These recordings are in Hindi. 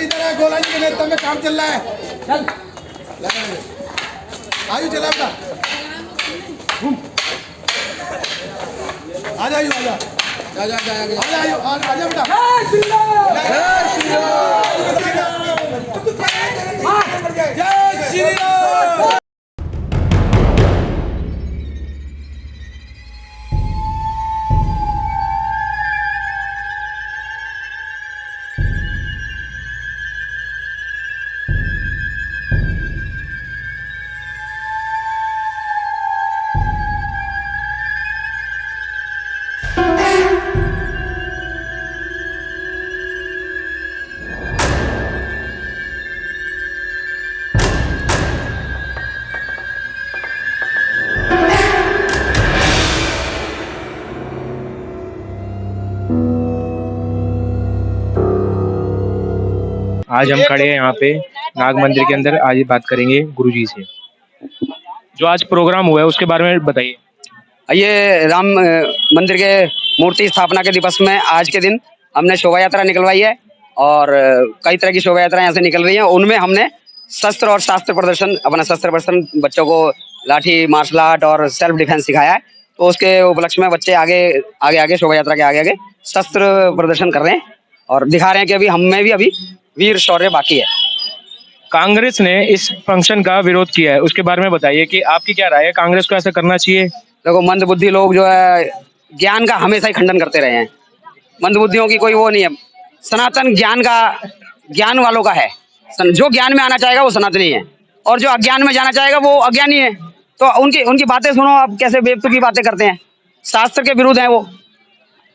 भाई इधर है, गोला जी के नेतृत्व में काम चल रहा है। चल आयु चला बेटा, आ जा आयु, आ जा जा जा जा आ जा आयु, आ जा बेटा। जय श्री राम, जय श्री राम, जय श्री राम। आज हम खड़े हैं यहाँ पे नाग मंदिर के अंदर। आज बात करेंगे गुरुजी से। जो आज प्रोग्राम हुआ है उसके बारे में बताइए। ये राम मंदिर के मूर्ति स्थापना के दिवस में आज के दिन हमने शोभा यात्रा निकलवाई है और कई तरह की शोभा यात्रा यहाँ से निकल रही हैं। उनमें हमने शस्त्र और शास्त्र प्रदर्शन, अपना शस्त्र प्रदर्शन, बच्चों को लाठी मार्शल आर्ट और सेल्फ डिफेंस सिखाया है। तो उसके उपलक्ष्य में बच्चे आगे आगे आगे शोभा यात्रा के आगे आगे शस्त्र प्रदर्शन कर रहे हैं और दिखा रहे हैं कि अभी हमें भी अभी वीर शौर्य बाकी है। कांग्रेस ने इस फंक्शन का विरोध किया है, उसके बारे में बताइए कि आपकी क्या राय है, कांग्रेस को ऐसा करना चाहिए? देखो, मंदबुद्धि लोग जो है ज्ञान का हमेशा ही खंडन करते रहे हैं। मंदबुद्धियों की कोई वो नहीं है। सनातन ज्ञान वालों का है। जो ज्ञान में आना चाहेगा वो सनातनी है और जो अज्ञान में जाना चाहेगा वो अज्ञानी है। तो उनकी बातें सुनो, आप कैसे बेवकूफ़ी बातें करते हैं। शास्त्र के विरुद्ध है वो।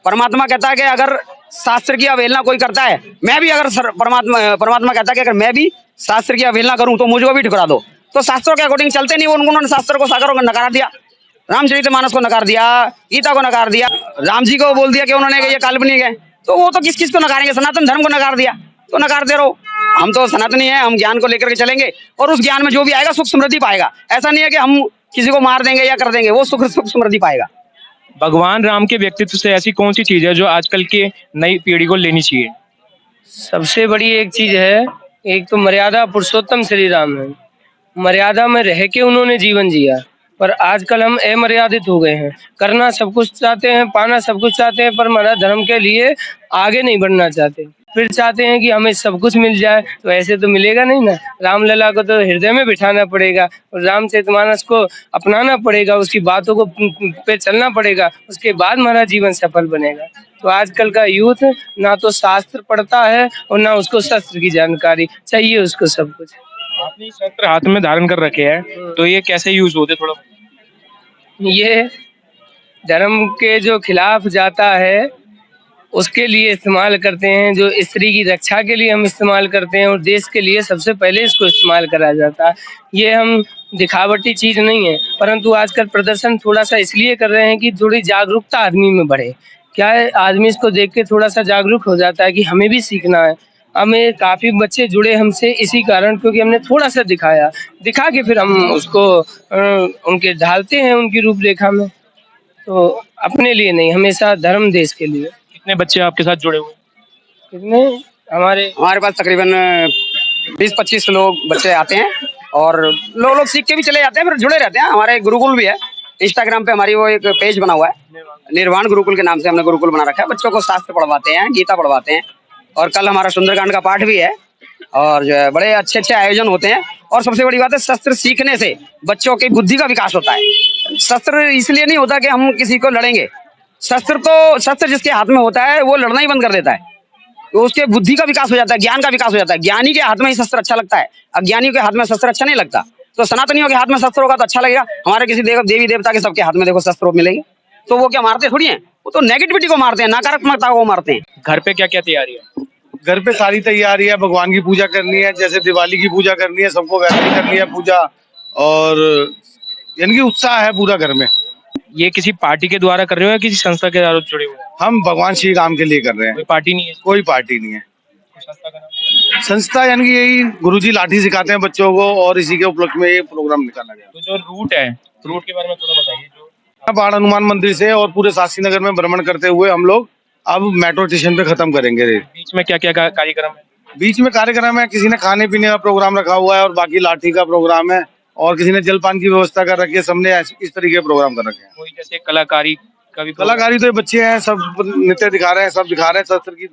परमात्मा कहता है कि अगर शास्त्र की अवहेलना कोई करता है, मैं भी अगर परमात्मा कहता है कि अगर मैं भी शास्त्र की अवहेलना करूं तो मुझको भी ठुकरा दो। तो शास्त्रों के अकॉर्डिंग चलते नहीं वो। उन्होंने शास्त्र को सागरों को नकार दिया, रामचरितमानस को नकार दिया, गीता को नकार दिया, राम जी को बोल दिया कि उन्होंने ये काल्पनिक है। तो वो तो किस किस को नकारेंगे? सनातन धर्म को नकार दिया तो नकारते रहो। हम तो सनातनी हैं, हम ज्ञान को लेकर के चलेंगे और उस ज्ञान में जो भी आएगा सुख समृद्धि पाएगा। ऐसा नहीं है कि हम किसी को मार देंगे या कर देंगे, वो सुख समृद्धि पाएगा। भगवान राम के व्यक्तित्व से ऐसी कौन सी चीज है जो आजकल के नई पीढ़ी को लेनी चाहिए? सबसे बड़ी एक चीज है, एक तो मर्यादा पुरुषोत्तम श्री राम है। मर्यादा में रह के उन्होंने जीवन जिया, पर आजकल हम अमर्यादित हो गए हैं। करना सब कुछ चाहते हैं, पाना सब कुछ चाहते हैं, पर हमारा धर्म के लिए आगे नहीं बढ़ना चाहते। फिर चाहते हैं कि हमें सब कुछ मिल जाए, तो ऐसे तो मिलेगा नहीं ना। रामलला को तो हृदय में बिठाना पड़ेगा और रामचरितमानस को अपनाना पड़ेगा, उसकी बातों को पे चलना पड़ेगा, उसके बाद हमारा जीवन सफल बनेगा। तो आजकल का यूथ ना तो शास्त्र पढ़ता है और ना उसको शस्त्र की जानकारी चाहिए, उसको सब कुछ। आपने शस्त्र हाथ में धारण कर रखे हैं, तो ये कैसे यूज होते थोड़ा? ये धर्म के जो खिलाफ जाता है उसके लिए इस्तेमाल करते हैं, जो स्त्री की रक्षा के लिए हम इस्तेमाल करते हैं और देश के लिए सबसे पहले इसको इस्तेमाल करा जाता है। ये हम दिखावटी चीज़ नहीं है, परंतु आजकल प्रदर्शन थोड़ा सा इसलिए कर रहे हैं कि थोड़ी जागरूकता आदमी में बढ़े। क्या है, आदमी इसको देख के थोड़ा सा जागरूक हो जाता है कि हमें भी सीखना है। हमें काफ़ी बच्चे जुड़े हमसे इसी कारण, क्योंकि हमने थोड़ा सा दिखा के फिर हम उसको उनके ढालते हैं उनकी रूपरेखा में। तो अपने लिए नहीं, हमेशा धर्म देश के लिए। कितने बच्चे आपके साथ जुड़े हुए? कितने? हमारे पास तकरीबन 20-25 लोग बच्चे आते हैं और लोग सीख के भी चले जाते हैं, फिर जुड़े रहते हैं। हमारे गुरुकुल भी है, इंस्टाग्राम पे हमारी वो एक पेज बना हुआ है, निर्वाण गुरुकुल के नाम से हमने गुरुकुल बना रखा है। बच्चों को शास्त्र पढ़वाते हैं, गीता पढ़वाते हैं और कल हमारा सुंदरकांड का पाठ भी है और जो है बड़े अच्छे अच्छे आयोजन होते हैं। और सबसे बड़ी बात है, शस्त्र सीखने से बच्चों की बुद्धि का विकास होता है। शस्त्र इसलिए नहीं होता कि हम किसी को लड़ेंगे। शस्त्र जिसके हाथ में होता है वो लड़ना ही बंद कर देता है, तो उसके बुद्धि का विकास हो जाता है, ज्ञान का विकास हो जाता है। ज्ञानी के हाथ में ही शस्त्र अच्छा लगता है, अज्ञानी के हाथ में शस्त्र अच्छा नहीं लगता। तो सनातनियों के हाथ में शस्त्र होगा तो अच्छा लगेगा। हमारे किसी देवी देवता के सबके हाथ में देखो शस्त्र मिलेंगे, तो वो क्या मारते थोड़ी हैं, वो तो नेगेटिविटी को मारते हैं, नकारात्मकता को मारते हैं। घर पे क्या क्या तैयारी है? घर पे सारी तैयारी है, भगवान की पूजा करनी है, जैसे दिवाली की पूजा करनी है, सबको वैसे ही करनी है पूजा। और यानी कि उत्साह है पूरा घर में। ये किसी पार्टी के द्वारा कर रहे हो या किसी संस्था के द्वारा जुड़े हुए हैं? हम भगवान श्री राम के लिए कर रहे हैं। कोई पार्टी नहीं है? कोई पार्टी नहीं है। संस्था का नाम? संस्था यानी कि यही गुरुजी लाठी सिखाते हैं बच्चों को और इसी के उपलक्ष्य में ये प्रोग्राम निकाला गया। तो जो रूट है, रूट के बारे में थोड़ा बताइए। जो बाण हनुमान मंदिर से और पूरे शास्त्री नगर में भ्रमण करते हुए हम लोग अब मेट्रो स्टेशन पे खत्म करेंगे। बीच में क्या क्या कार्यक्रम है? बीच में कार्यक्रम है, किसी ने खाने पीने का प्रोग्राम रखा हुआ है और बाकी लाठी का प्रोग्राम है और किसी ने जलपान की व्यवस्था कर रखी है। सबने इस तरीके के प्रोग्राम कर रखे हैं। कोई जैसे कलाकारी का भी कलाकारी तो ये बच्चे हैं, सब नृत्य दिखा रहे हैं, सब दिखा रहे हैं शस्त्र की